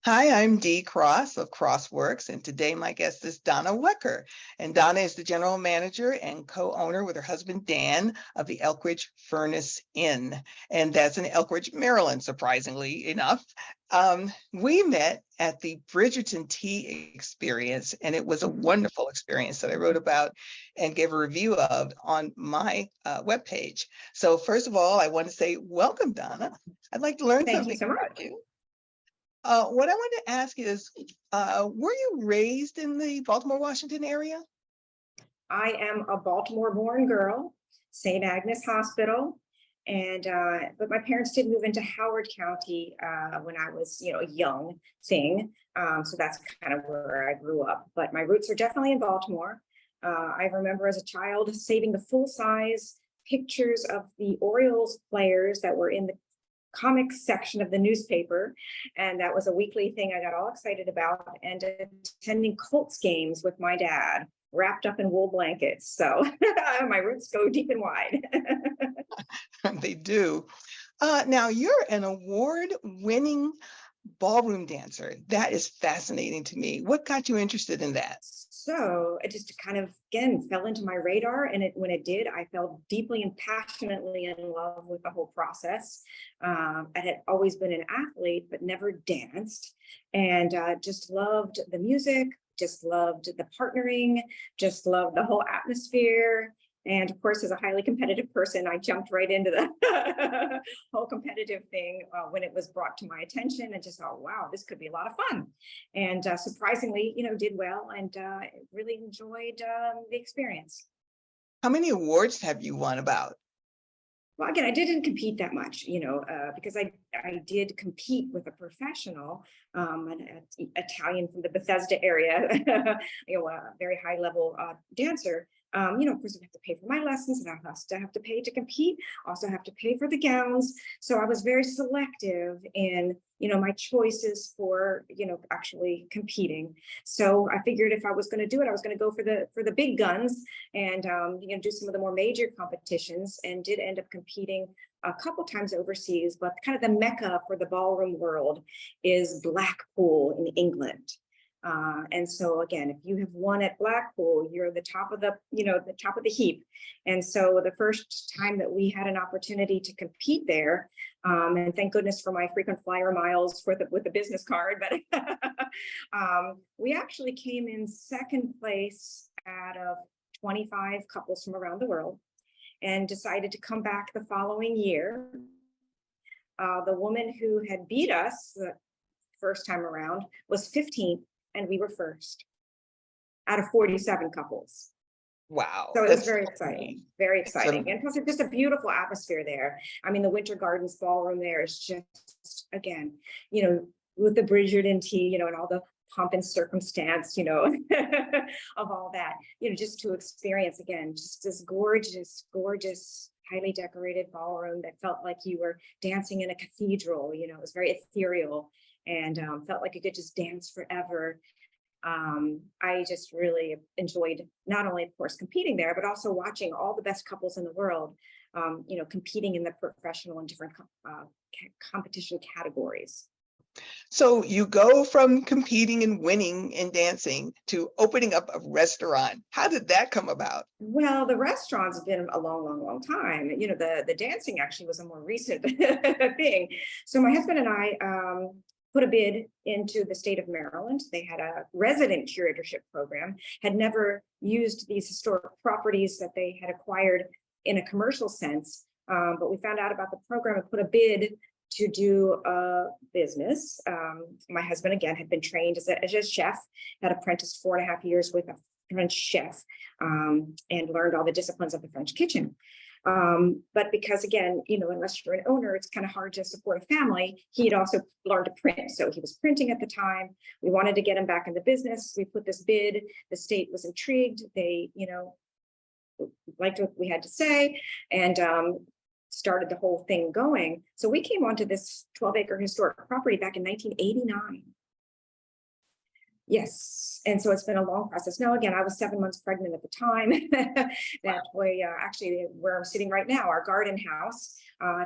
Hi, I'm Dee Cross of Crossworks, and today my guest is Donna Wecker. And Donna is the general manager and co-owner with her husband Dan of the Elkridge Furnace Inn, and that's in Elkridge, Maryland, surprisingly enough. We met at the Bridgerton Tea experience, and it was a wonderful experience that I wrote about and gave a review of on my webpage. So first of all, I want to say welcome, Donna. I'd like to learn Thank you something so much. about you. What I want to ask is, were you raised in the Baltimore, Washington area? I am a Baltimore-born girl, St. Agnes Hospital, and but my parents did move into Howard County when I was, a young thing. So that's kind of where I grew up. But my roots are definitely in Baltimore. I remember as a child saving the full-size pictures of the Orioles players that were in the comics section of the newspaper, and that was a weekly thing I got all excited about, and attending Colts games with my dad wrapped up in wool blankets. So my roots go deep and wide. They do. Now, you're an award-winning ballroom dancer. That is fascinating to me. What got you interested in that? So it just kind of, again, fell into my radar. And when it did, I fell deeply and passionately in love with the whole process. I had always been an athlete, but never danced. And just loved the music, just loved the partnering, just loved the whole atmosphere. And of course, as a highly competitive person, I jumped right into the whole competitive thing when it was brought to my attention, and just thought, wow, this could be a lot of fun. And surprisingly, did well, and really enjoyed the experience. How many awards have you won about? Well, again, I didn't compete that much, because I did compete with a professional, an Italian from the Bethesda area, a very high level dancer. Of course, I have to pay for my lessons, and I also have to pay to compete, also have to pay for the gowns. So I was very selective in, my choices for, actually competing. So I figured if I was going to do it, I was going to go for the big guns and, do some of the more major competitions, and did end up competing a couple times overseas. But kind of the mecca for the ballroom world is Blackpool in England. And so again, if you have won at Blackpool, you're the top of the top of the heap. And so the first time that we had an opportunity to compete there, and thank goodness for my frequent flyer miles with the business card, but we actually came in second place out of 25 couples from around the world, and decided to come back the following year. The woman who had beat us the first time around was 15th. And we were first out of 47 couples. Wow. So it was very exciting, very exciting. And plus, it's just a beautiful atmosphere there. I mean, the Winter Gardens ballroom there is just, again, with the Bridgerton tea, and all the pomp and circumstance, of all that, just to experience, again, just this gorgeous, gorgeous, highly decorated ballroom that felt like you were dancing in a cathedral. It was very ethereal, and felt like you could just dance forever. I just really enjoyed not only, of course, competing there, but also watching all the best couples in the world, competing in the professional and different competition categories. So you go from competing and winning in dancing to opening up a restaurant. How did that come about? Well, the restaurant's been a long, long, long time. The dancing actually was a more recent thing. So my husband and I put a bid into the state of Maryland. They had a resident curatorship program, had never used these historic properties that they had acquired in a commercial sense. But we found out about the program and put a bid to do a business. My husband, again, had been trained as a chef, had apprenticed 4.5 years with a French chef, and learned all the disciplines of the French kitchen. But because, again, unless you're an owner, it's kind of hard to support a family. He'd also learned to print. So he was printing at the time. We wanted to get him back in the business. We put this bid. The state was intrigued. They, liked what we had to say, and started the whole thing going. So we came onto this 12-acre historic property back in 1989. Yes. And so it's been a long process. Now, again, I was 7 months pregnant at the time. That way, actually, where I'm sitting right now, our garden house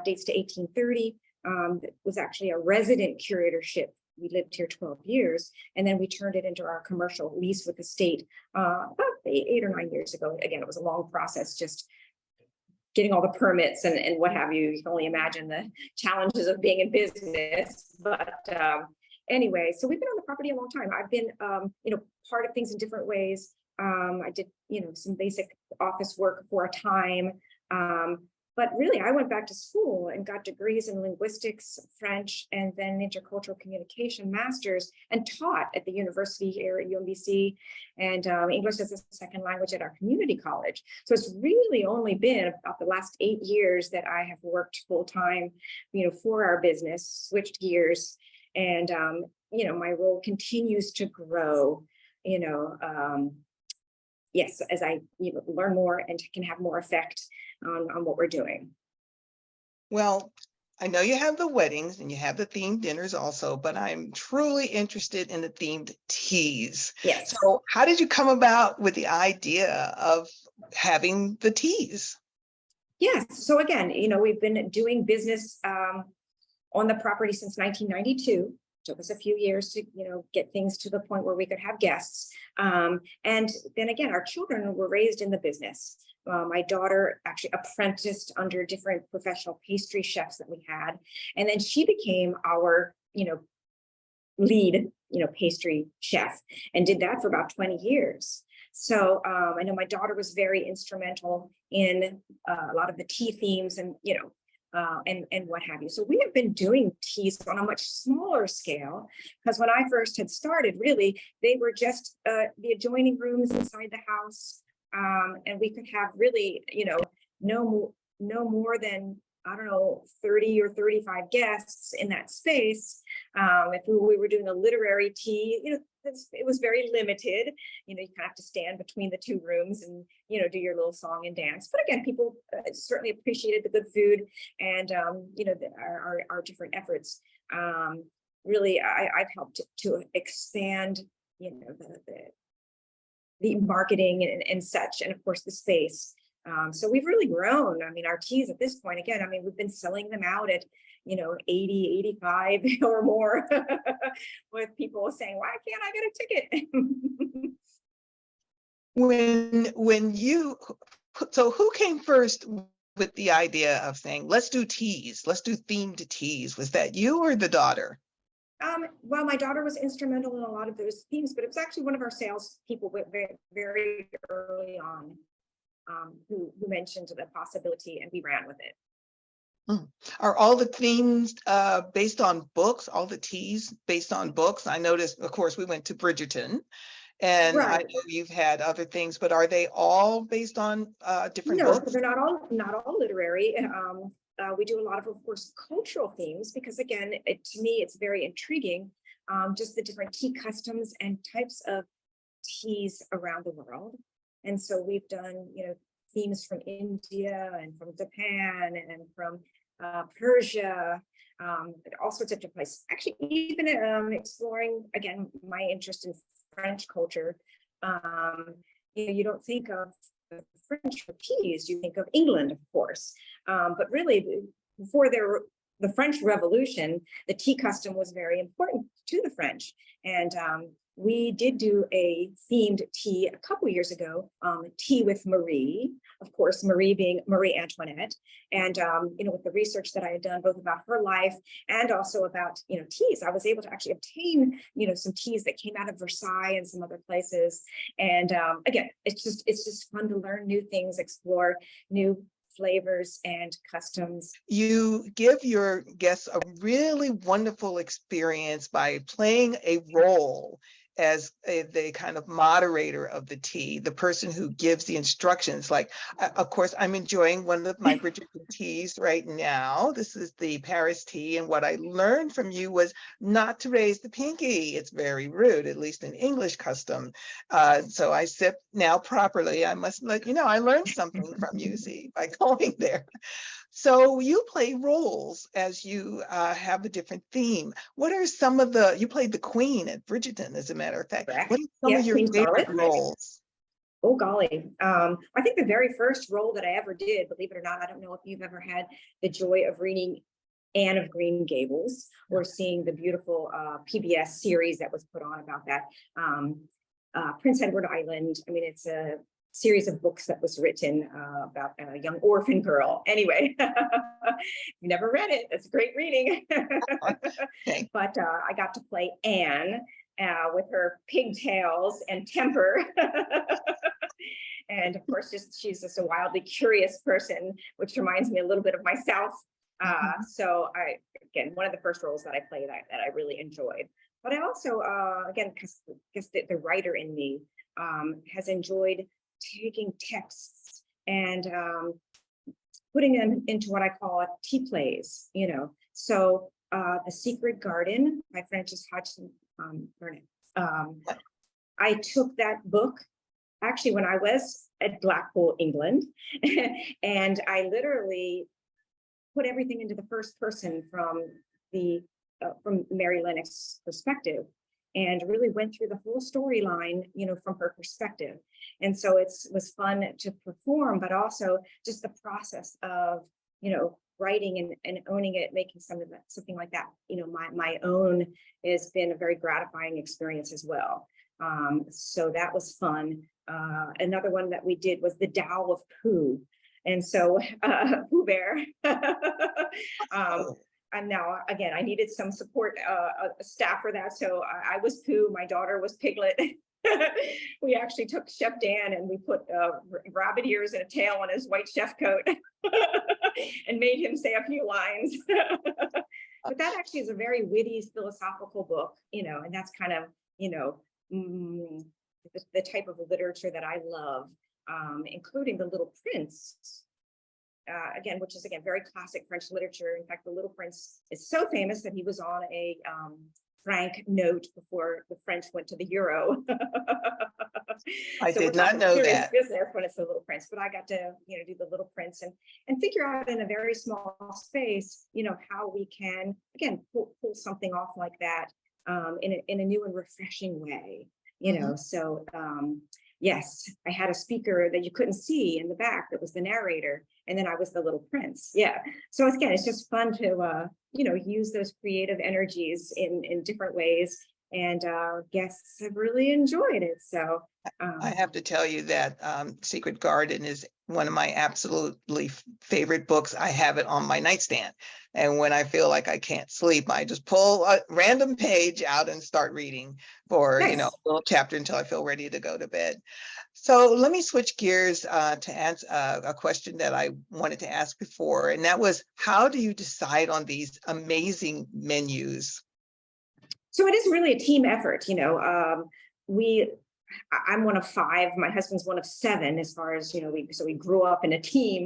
dates to 1830. It was actually a resident curatorship we lived here 12 years, and then we turned it into our commercial lease with the state about 8 or 9 years ago. Again, it was a long process, just getting all the permits and what have you. You can only imagine the challenges of being in business. But anyway, so we've been on the property a long time. I've been, part of things in different ways. I did, some basic office work for a time. But really, I went back to school and got degrees in linguistics, French, and then intercultural communication masters, and taught at the university here at UMBC, and English as a second language at our community college. So it's really only been about the last 8 years that I have worked full time, for our business, switched gears, and my role continues to grow. Yes, as I learn more and can have more effect on what we're doing. Well, I know you have the weddings and you have the themed dinners also, but I'm truly interested in the themed teas. Yes. So how did you come about with the idea of having the teas? Yes. So again, we've been doing business on the property since 1992. Took us a few years to, get things to the point where we could have guests. And then again, our children were raised in the business. My daughter actually apprenticed under different professional pastry chefs that we had. And then she became our, lead, pastry chef, and did that for about 20 years. So I know my daughter was very instrumental in a lot of the tea themes and, and what have you. So we have been doing teas on a much smaller scale, because when I first had started, really, they were just the adjoining rooms inside the house. And we could have really, no more than, 30 or 35 guests in that space. If we were doing a literary tea, it was very limited. You kind of have to stand between the two rooms and, do your little song and dance. But again, people certainly appreciated the good food and, our different efforts. Really, I've helped to expand, the marketing and such, and of course the space. So we've really grown. Our teas at this point, again, we've been selling them out at, 80, 85 or more with people saying, why can't I get a ticket? So who came first with the idea of saying, let's do teas, let's do themed teas? Was that you or the daughter? Well, my daughter was instrumental in a lot of those themes, but it was actually one of our sales people very, very early on who mentioned the possibility, and we ran with it. Are all the themes based on books, all the teas based on books? I noticed, of course, we went to Bridgerton, and right. I know you've had other things, but are they all based on different books? No, they're not all literary. We do a lot of course, cultural themes, because again, to me, it's very intriguing, just the different tea customs and types of teas around the world. And so we've done, themes from India and from Japan and from Persia, all sorts of different places. Actually, even exploring, again, my interest in French culture. You don't think of the French for teas, you think of England, of course. But really, before the French Revolution, the tea custom was very important to the French. And we did do a themed tea a couple years ago, Tea with Marie, of course, Marie being Marie Antoinette. And, with the research that I had done both about her life and also about, teas, I was able to actually obtain, some teas that came out of Versailles and some other places. And again, it's just fun to learn new things, explore new flavors and customs. You give your guests a really wonderful experience by playing a role as the kind of moderator of the tea, the person who gives the instructions. Like, of course, I'm enjoying one of my Bridgerton teas right now. This is the Paris tea. And what I learned from you was not to raise the pinky. It's very rude, at least in English custom. So I sip now properly. I must let you know, I learned something from you, see, by going there. So you play roles as you have a different theme. What are some of you played the Queen at Bridgerton, as a matter of fact. Correct. What are some of your favorite roles? Oh, golly. I think the very first role that I ever did, believe it or not, I don't know if you've ever had the joy of reading Anne of Green Gables, or seeing the beautiful PBS series that was put on about that. Prince Edward Island. I mean, it's a series of books that was written about a young orphan girl. Anyway, never read it. It's great reading. Okay. But I got to play Anne with her pigtails and temper. And of course, she's just a wildly curious person, which reminds me a little bit of myself. So again, one of the first roles that I played that I really enjoyed. But I also, again, because the writer in me has enjoyed taking texts and putting them into what I call tea plays, So The Secret Garden by Frances Hodgson Burnett. I took that book actually when I was at Blackpool, England, and I literally put everything into the first person from Mary Lennox's perspective, and really went through the whole storyline, from her perspective. And so it was fun to perform, but also just the process of, writing and owning it, making something like that, my own, has been a very gratifying experience as well. So that was fun. Another one that we did was The Tao of Pooh. And so Pooh Bear. And now, again, I needed some support staff for that. So I was Pooh, my daughter was Piglet. We actually took Chef Dan and we put rabbit ears and a tail on his white chef coat and made him say a few lines. But that actually is a very witty philosophical book, and that's kind of, the type of literature that I love, including The Little Prince. Again, which is very classic French literature. In fact, The Little Prince is so famous that he was on a franc note before the French went to the euro. I did not know that. Business when it's The Little Prince, but I got to do The Little Prince and figure out in a very small space, how we can again pull something off like that in a new and refreshing way. So yes, I had a speaker that you couldn't see in the back that was the narrator, and then I was the Little Prince. Yeah. So again, it's just fun to use those creative energies in different ways, and guests have really enjoyed it. So I have to tell you that Secret Garden is one of my absolutely favorite books. I have it on my nightstand. And when I feel like I can't sleep, I just pull a random page out and start reading for, nice. A little chapter until I feel ready to go to bed. So let me switch gears to answer a question that I wanted to ask before. And that was, how do you decide on these amazing menus? So it is really a team effort. I'm one of 5. My husband's one of 7, as far as we grew up in a team.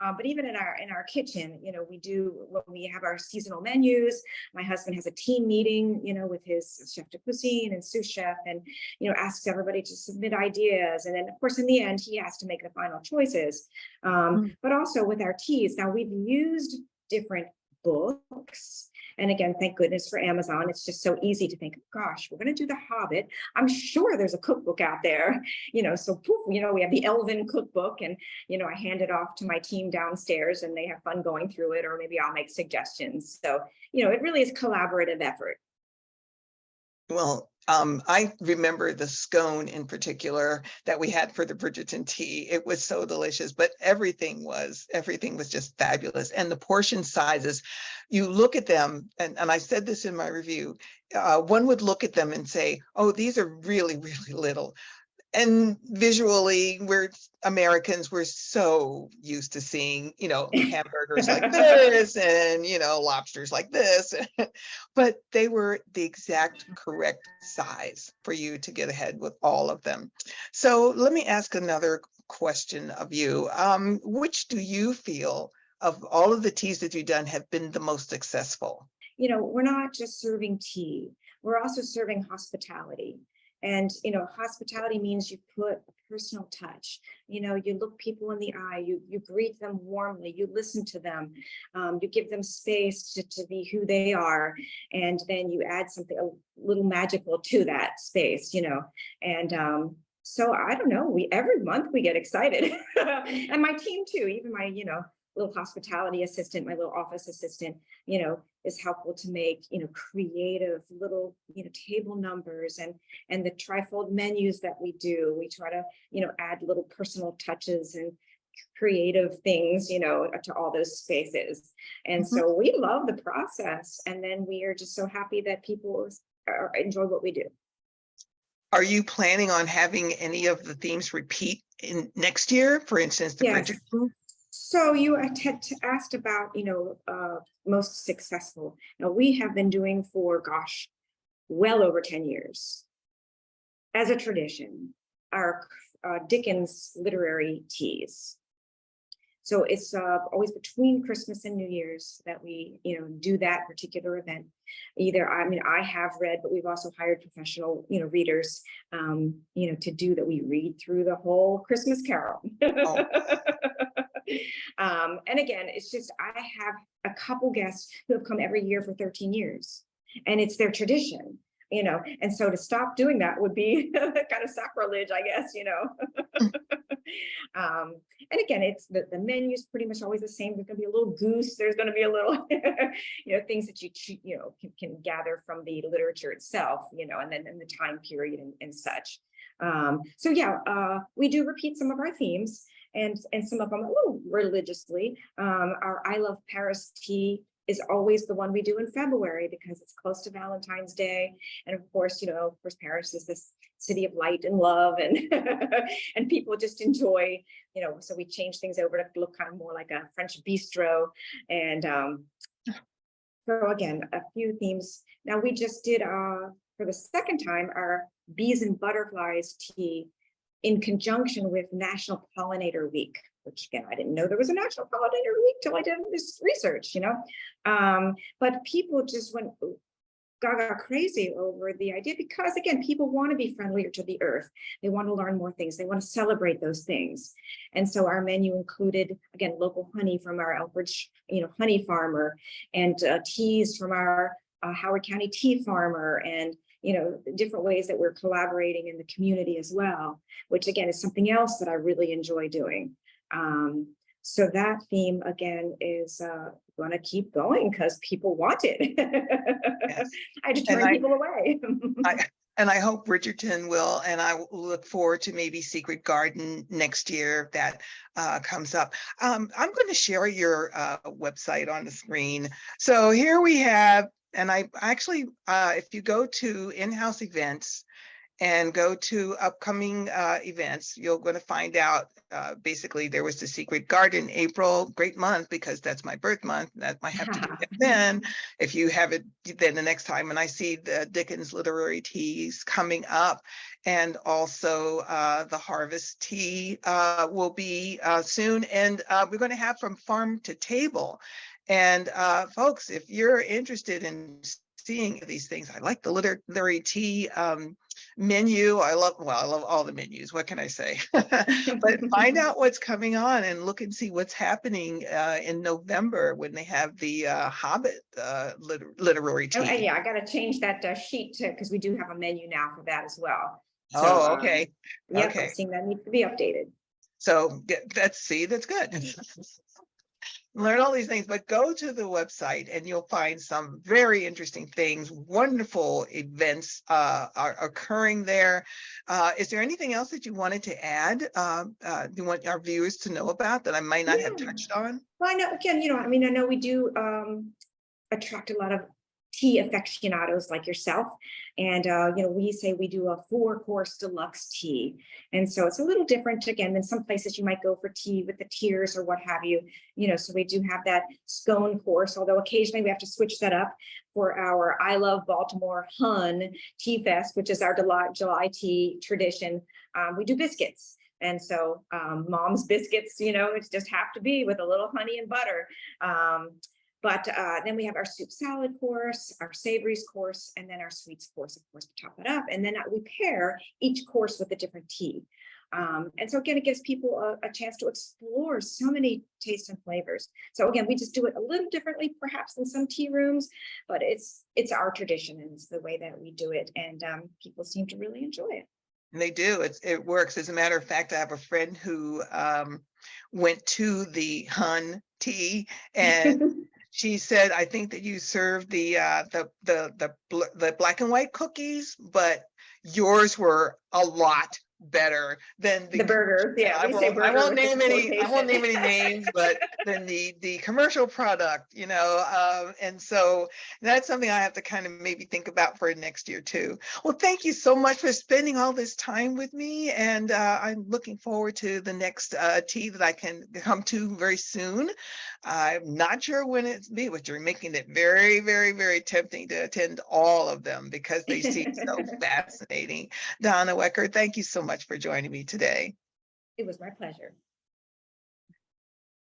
But even in our kitchen, we do, when we have our seasonal menus, my husband has a team meeting, with his chef de cuisine and sous chef, and asks everybody to submit ideas, and then of course in the end he has to make the final choices. But also with our teas, now we've used different books. And again, thank goodness for Amazon. It's just so easy to think, gosh, we're going to do The Hobbit. I'm sure there's a cookbook out there, so poof, we have the Elven cookbook, and, I hand it off to my team downstairs and they have fun going through it, or maybe I'll make suggestions. So, it really is collaborative effort. Well, I remember the scone in particular that we had for the Bridgerton tea. It was so delicious, but everything was just fabulous. And the portion sizes, you look at them, and I said this in my review, one would look at them and say, oh, these are really, really little. And visually, we're Americans, we're so used to seeing, hamburgers like this and, lobsters like this. But they were the exact correct size for you to get ahead with all of them. So let me ask another question of you. Which do you feel of all of the teas that you've done have been the most successful? We're not just serving tea, we're also serving hospitality. And, hospitality means you put a personal touch, you look people in the eye, you greet them warmly, you listen to them, you give them space to be who they are. And then you add something a little magical to that space, and so I don't know, every month we get excited and my team too, even my, little hospitality assistant, my little office assistant, is helpful to make, creative little, table numbers and the trifold menus that we do. We try to, add little personal touches and creative things, to all those spaces. And Mhm. so we love the process. And then we are just so happy that people enjoy what we do. Are you planning on having any of the themes repeat in next year? For instance, the Yes. Bridgerton? So you asked about, most successful. Now we have been doing for, gosh, well over 10 years as a tradition, our Dickens literary teas. So it's always between Christmas and New Year's that we, do that particular event. Either, I have read, but we've also hired professional, readers, to do that. We read through the whole Christmas Carol. Oh, And again, it's just, I have a couple guests who have come every year for 13 years, and it's their tradition. And so to stop doing that would be kind of sacrilege, I guess. And again, it's the menu's pretty much always the same. There's going to be a little goose. There's going to be a little, things that you can gather from the literature itself, and then in the time period and such. So yeah, we do repeat some of our themes, and some of them a little religiously. Our I Love Paris tea is always the one we do in February because it's close to Valentine's Day. And of course, Paris is this city of light and love, and and people just enjoy, so we change things over to look kind of more like a French bistro. And so again, a few themes. Now we just did for the second time our Bees and Butterflies tea in conjunction with National Pollinator Week, which again, I didn't know there was a National Pollinator Week till I did this research, but people just went gaga crazy over the idea because again, people want to be friendlier to the earth. They want to learn more things. They want to celebrate those things. And so our menu included, again, local honey from our Elkridge, honey farmer, and teas from our Howard County tea farmer, and different ways that we're collaborating in the community as well, which again is something else that I really enjoy doing. So that theme again is going to keep going because people want it. yes. I had to turn people away. I hope Bridgerton will, and I will look forward to maybe Secret Garden next year if that comes up. I'm going to share your website on the screen. So here we have, and I actually, if you go to in-house events and go to upcoming events, you're going to find out basically there was the Secret Garden April, great month because that's my birth month. That might have to do it then. If you have it then the next time, and I see the Dickens literary teas coming up, and also the Harvest tea will be soon, and we're going to have from farm to table. And folks, if you're interested in seeing these things, I like the literary tea menu. I love all the menus. What can I say? But find out what's coming on and look and see what's happening in November when they have the Hobbit literary tea. Oh, yeah, I got to change that sheet because we do have a menu now for that as well. So, okay. Yeah, okay. I'm seeing that needs to be updated. So that's good. Learn all these things, but go to the website and you'll find some very interesting things. Wonderful events are occurring there. Is there anything else that you wanted to add? Do you want our viewers to know about that I might not have touched on? Well, I know, again, I know we do attract a lot of tea aficionados like yourself. And, we say we do a 4-course deluxe tea. And so it's a little different, again, than some places you might go for tea with the tiers or what have you. So we do have that scone course, although occasionally we have to switch that up for our I Love Baltimore Hun Tea Fest, which is our July tea tradition. We do biscuits. And so mom's biscuits, it just have to be with a little honey and butter. But then we have our soup salad course, our savories course, and then our sweets course, of course, to top it up. And then we pair each course with a different tea. And so again, it gives people a chance to explore so many tastes and flavors. So again, we just do it a little differently, perhaps in some tea rooms, but it's our tradition and it's the way that we do it. And people seem to really enjoy it. And they do. It works. As a matter of fact, I have a friend who went to the Hun tea, and she said, "I think that you served the black and white cookies, but yours were a lot better than the The burgers, and yeah, we say I burger won't with the name quotation. any names, but then the commercial product, and so that's something I have to kind of maybe think about for next year too. Well, thank you so much for spending all this time with me, and I'm looking forward to the next tea that I can come to very soon. I'm not sure when it's be, but you're making it very, very, very tempting to attend all of them because they seem so fascinating. Donna Wecker, thank you so much for joining me today. It was my pleasure.